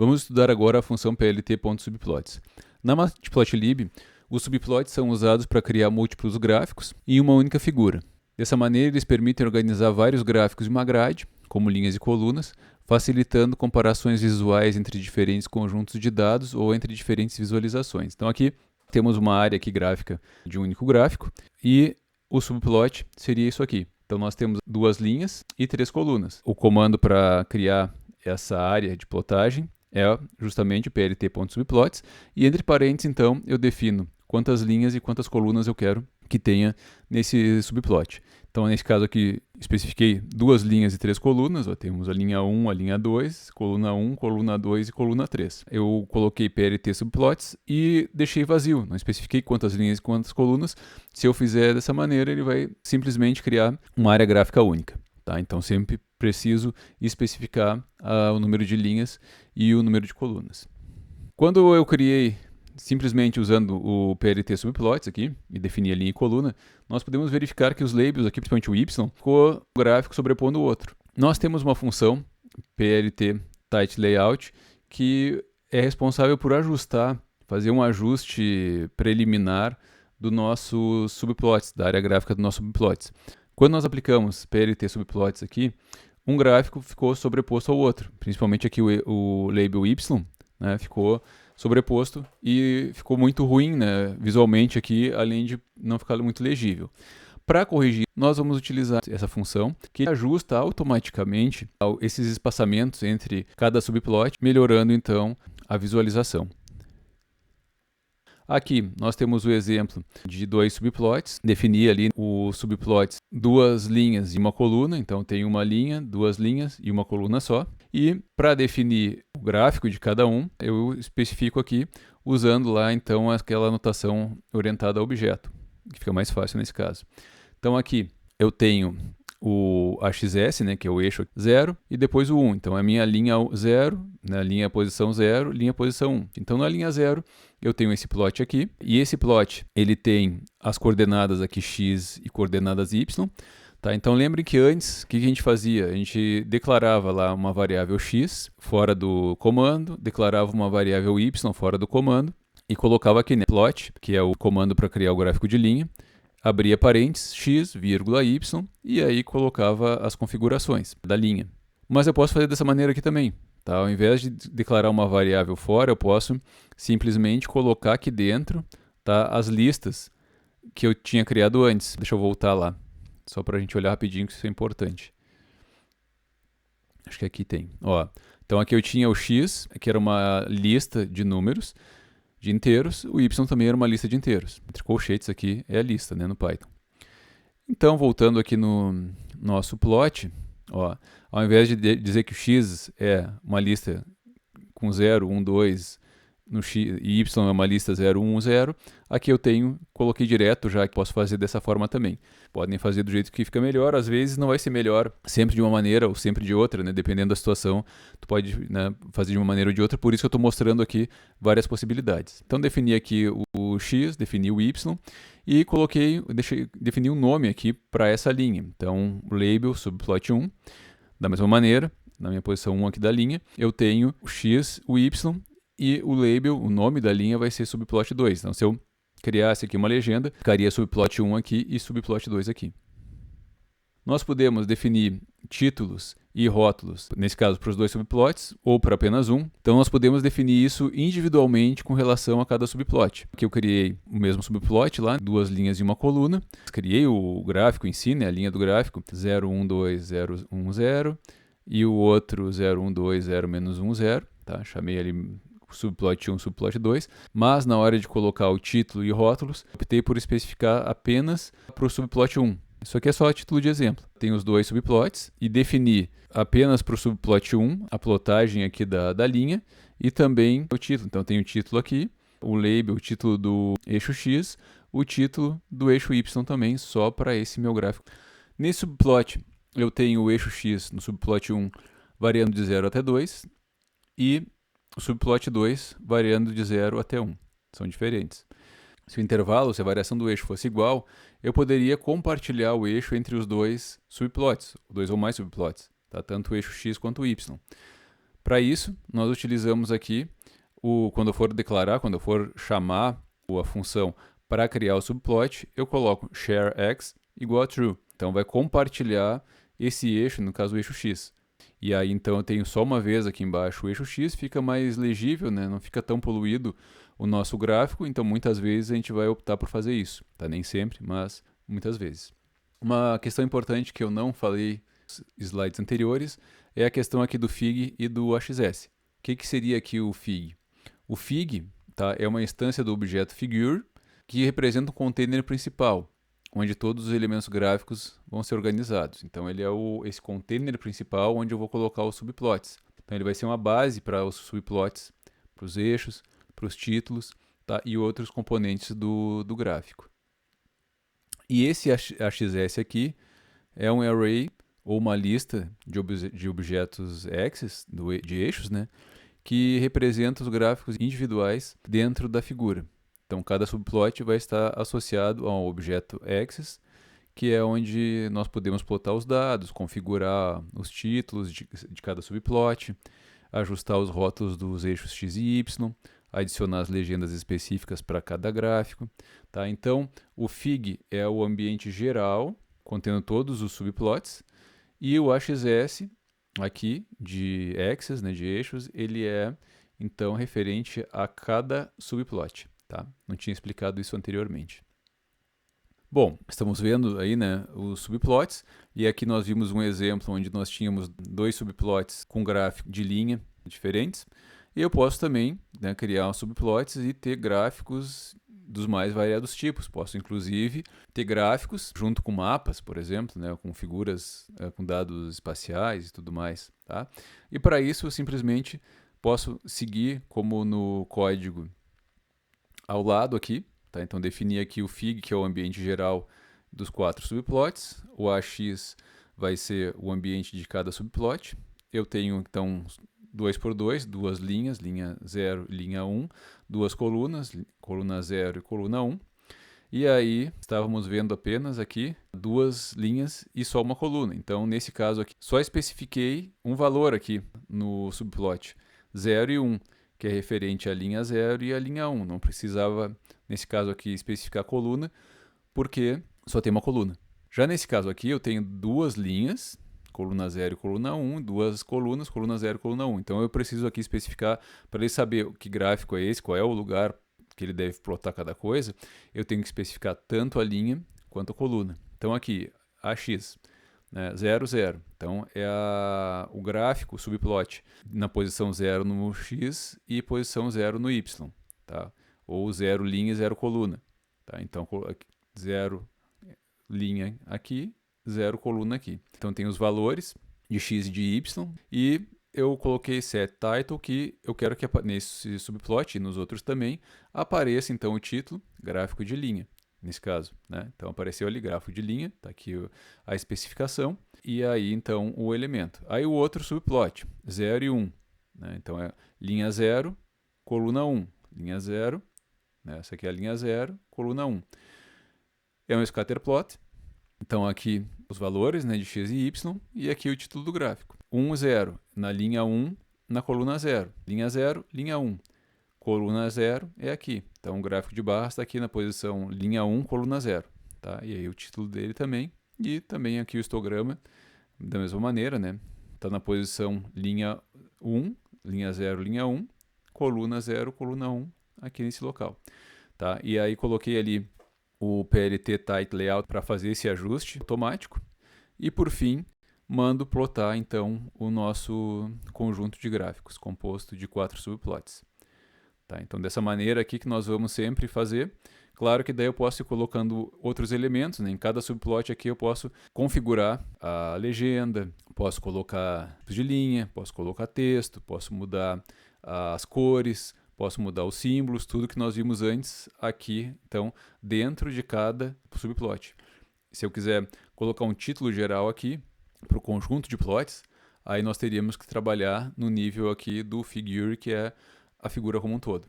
Vamos estudar agora a função plt.subplots. Na Matplotlib, os subplots são usados para criar múltiplos gráficos em uma única figura. Dessa maneira, eles permitem organizar vários gráficos em uma grade, como linhas e colunas, facilitando comparações visuais entre diferentes conjuntos de dados ou entre diferentes visualizações. Então aqui temos uma área aqui gráfica de um único gráfico e o subplot seria isso aqui. Então nós temos duas linhas e três colunas. O comando para criar essa área de plotagem é justamente o plt.subplots e entre parênteses então eu defino quantas linhas e quantas colunas eu quero que tenha nesse subplot. Então nesse caso aqui especifiquei duas linhas e três colunas, temos a linha 1, a linha 2, coluna 1, coluna 2 e coluna 3. Eu coloquei plt subplots e deixei vazio, não especifiquei quantas linhas e quantas colunas. Se eu fizer dessa maneira, ele vai simplesmente criar uma área gráfica única. Tá? Então sempre preciso especificar o número de linhas e o número de colunas. Quando eu criei simplesmente usando o plt subplots aqui e definir a linha e coluna, nós podemos verificar que os labels aqui, principalmente o y, ficou o gráfico sobrepondo o outro. Nós temos uma função plt tight layout que é responsável por ajustar, fazer um ajuste preliminar do nosso subplots, da área gráfica do nosso subplots. Quando nós aplicamos plt subplots aqui, um gráfico ficou sobreposto ao outro, principalmente aqui o label y, né, ficou sobreposto e ficou muito ruim, né, visualmente aqui, além de não ficar muito legível. Para corrigir, nós vamos utilizar essa função que ajusta automaticamente esses espaçamentos entre cada subplot, melhorando então a visualização. Aqui nós temos o exemplo de dois subplots, defini ali o subplot duas linhas e uma coluna, então tem uma linha, duas linhas e uma coluna só. E para definir o gráfico de cada um, eu especifico aqui usando lá então aquela anotação orientada a objeto, que fica mais fácil nesse caso. Então aqui eu tenho o axs, né, que é o eixo 0, e depois o 1. Então a minha linha 0, na linha posição 0, linha posição 1. Então na linha 0 eu tenho esse plot aqui, e esse plot ele tem as coordenadas aqui x e coordenadas y. Tá? Então lembrem que antes, o que a gente fazia? A gente declarava lá uma variável x fora do comando, declarava uma variável y fora do comando, e colocava aqui no plot, que é o comando para criar o gráfico de linha, abria parênteses, x, vírgula, y, e aí colocava as configurações da linha. Mas eu posso fazer dessa maneira aqui também. Tá? Ao invés de declarar uma variável fora, eu posso simplesmente colocar aqui dentro, tá, as listas que eu tinha criado antes. Deixa eu voltar lá, só para a gente olhar rapidinho, que isso é importante. Acho que aqui tem. Ó, então aqui eu tinha o x, que era uma lista de números, de inteiros, o y também era uma lista de inteiros. Entre colchetes aqui é a lista, né, no Python. Então, voltando aqui no nosso plot, ó, ao invés de dizer que o x é uma lista com 0, 1, 2, no x, e y é uma lista 0, 1, 0, aqui eu coloquei direto, já que posso fazer dessa forma também. Podem fazer do jeito que fica melhor, às vezes não vai ser melhor sempre de uma maneira ou sempre de outra, né? Dependendo da situação, tu pode, né, fazer de uma maneira ou de outra, por isso que eu estou mostrando aqui várias possibilidades. Então defini aqui o x, defini o y e defini um nome aqui para essa linha. Então label subplot 1, da mesma maneira, na minha posição 1 aqui da linha, eu tenho o x, o y, e o label, o nome da linha vai ser subplot 2. Então, se eu criasse aqui uma legenda, ficaria subplot 1 aqui e subplot 2 aqui. Nós podemos definir títulos e rótulos, nesse caso para os dois subplots, ou para apenas um. Então, nós podemos definir isso individualmente com relação a cada subplot. Aqui eu criei o mesmo subplot lá, duas linhas e uma coluna. Criei o gráfico em si, né, a linha do gráfico, 0, 1, 2, 0, 1, 0, e o outro 0, 1, 2, 0, menos 1, 0. Tá? Chamei ali subplot 1, subplot 2, mas na hora de colocar o título e rótulos, optei por especificar apenas para o subplot 1. Isso aqui é só a título de exemplo. Tem os dois subplots e defini apenas para o subplot 1 a plotagem aqui da linha e também o título. Então tem o título aqui, o label, o título do eixo X, o título do eixo Y também, só para esse meu gráfico. Nesse subplot eu tenho o eixo X no subplot 1 variando de 0 até 2 e o subplot 2 variando de 0 até 1. São diferentes. Se o intervalo, se a variação do eixo fosse igual, eu poderia compartilhar o eixo entre os dois subplots, dois ou mais subplots, tá? Tanto o eixo x quanto o y. Para isso, nós utilizamos aqui, quando eu for declarar, quando eu for chamar a função para criar o subplot, eu coloco sharex igual a true. Então vai compartilhar esse eixo, no caso o eixo x. E aí então eu tenho só uma vez aqui embaixo o eixo x, fica mais legível, né? Não fica tão poluído o nosso gráfico, então muitas vezes a gente vai optar por fazer isso. Tá? Nem sempre, mas muitas vezes. Uma questão importante que eu não falei nos slides anteriores é a questão aqui do fig e do axs. O que seria aqui o fig? O fig, tá, é uma instância do objeto figure que representa o container principal, onde todos os elementos gráficos vão ser organizados. Então ele é esse container principal onde eu vou colocar os subplots. Então ele vai ser uma base para os subplots, para os eixos, para os títulos, tá, e outros componentes do gráfico. E esse axs aqui é um array ou uma lista de objetos axes, de eixos, né, que representa os gráficos individuais dentro da figura. Então, cada subplot vai estar associado a um objeto axis, que é onde nós podemos plotar os dados, configurar os títulos de cada subplot, ajustar os rótulos dos eixos x e y, adicionar as legendas específicas para cada gráfico. Tá? Então, o fig é o ambiente geral, contendo todos os subplots, e o axs aqui de axes, né, de eixos, ele é então referente a cada subplot. Tá? Não tinha explicado isso anteriormente. Bom, estamos vendo aí, né, os subplots, e aqui nós vimos um exemplo onde nós tínhamos dois subplots com gráfico de linha diferentes, e eu posso também, né, criar subplots e ter gráficos dos mais variados tipos. Posso, inclusive, ter gráficos junto com mapas, por exemplo, né, com figuras, com dados espaciais e tudo mais. Tá? E para isso, eu simplesmente posso seguir, como no código ao lado aqui. Tá? Então, definir aqui o fig, que é o ambiente geral dos 4 subplots. O ax vai ser o ambiente de cada subplot. Eu tenho, então, 2x2, duas linhas, linha 0 e linha 1, duas colunas, coluna 0 e coluna 1. E aí, estávamos vendo apenas aqui duas linhas e só uma coluna. Então, nesse caso aqui, só especifiquei um valor aqui no subplot, 0 e 1, que é referente à linha 0 e à linha 1. Não precisava, nesse caso aqui, especificar a coluna, porque só tem uma coluna. Já nesse caso aqui, eu tenho duas linhas, coluna 0 e coluna 1, duas colunas, coluna 0 e coluna 1. Então eu preciso aqui especificar, para ele saber que gráfico é esse, qual é o lugar que ele deve plotar cada coisa, eu tenho que especificar tanto a linha quanto a coluna. Então aqui, AX, né, 0, 0. Então é o gráfico, o subplot, na posição 0 no X e posição 0 no Y. Tá? Ou 0 linha e 0 coluna. Tá? Então 0 linha aqui, 0 coluna aqui. Então tem os valores de x e de y, e eu coloquei set title, que eu quero que nesse subplot e nos outros também apareça então o título, gráfico de linha, nesse caso. Né? Então apareceu ali gráfico de linha, está aqui a especificação, e aí então o elemento. Aí o outro subplot, 0 e 1. Né? Então é linha 0, coluna 1, linha 0, né? Essa aqui é a linha 0, coluna 1. É um scatterplot. Então aqui os valores, né, de x e y, e aqui o título do gráfico. 1, 0 na linha 1, na coluna 0. Linha 0, linha 1. Coluna 0 é aqui. Então o gráfico de barras está aqui na posição linha 1, coluna 0. Tá? E aí o título dele também. E também aqui o histograma, da mesma maneira, né? Está na posição linha 1, linha 0, linha 1, coluna 0, coluna 1, aqui nesse local. Tá? E aí coloquei ali o PLT Title Layout para fazer esse ajuste automático. E por fim, mando plotar então o nosso conjunto de gráficos, composto de 4 subplots. Tá? Então dessa maneira aqui que nós vamos sempre fazer. Claro que daí eu posso ir colocando outros elementos, né? Em cada subplot aqui eu posso configurar a legenda, posso colocar de linha, posso colocar texto, posso mudar as cores, posso mudar os símbolos, tudo que nós vimos antes aqui, então, dentro de cada subplot. Se eu quiser colocar um título geral aqui para o conjunto de plots, aí nós teríamos que trabalhar no nível aqui do figure, que é a figura como um todo.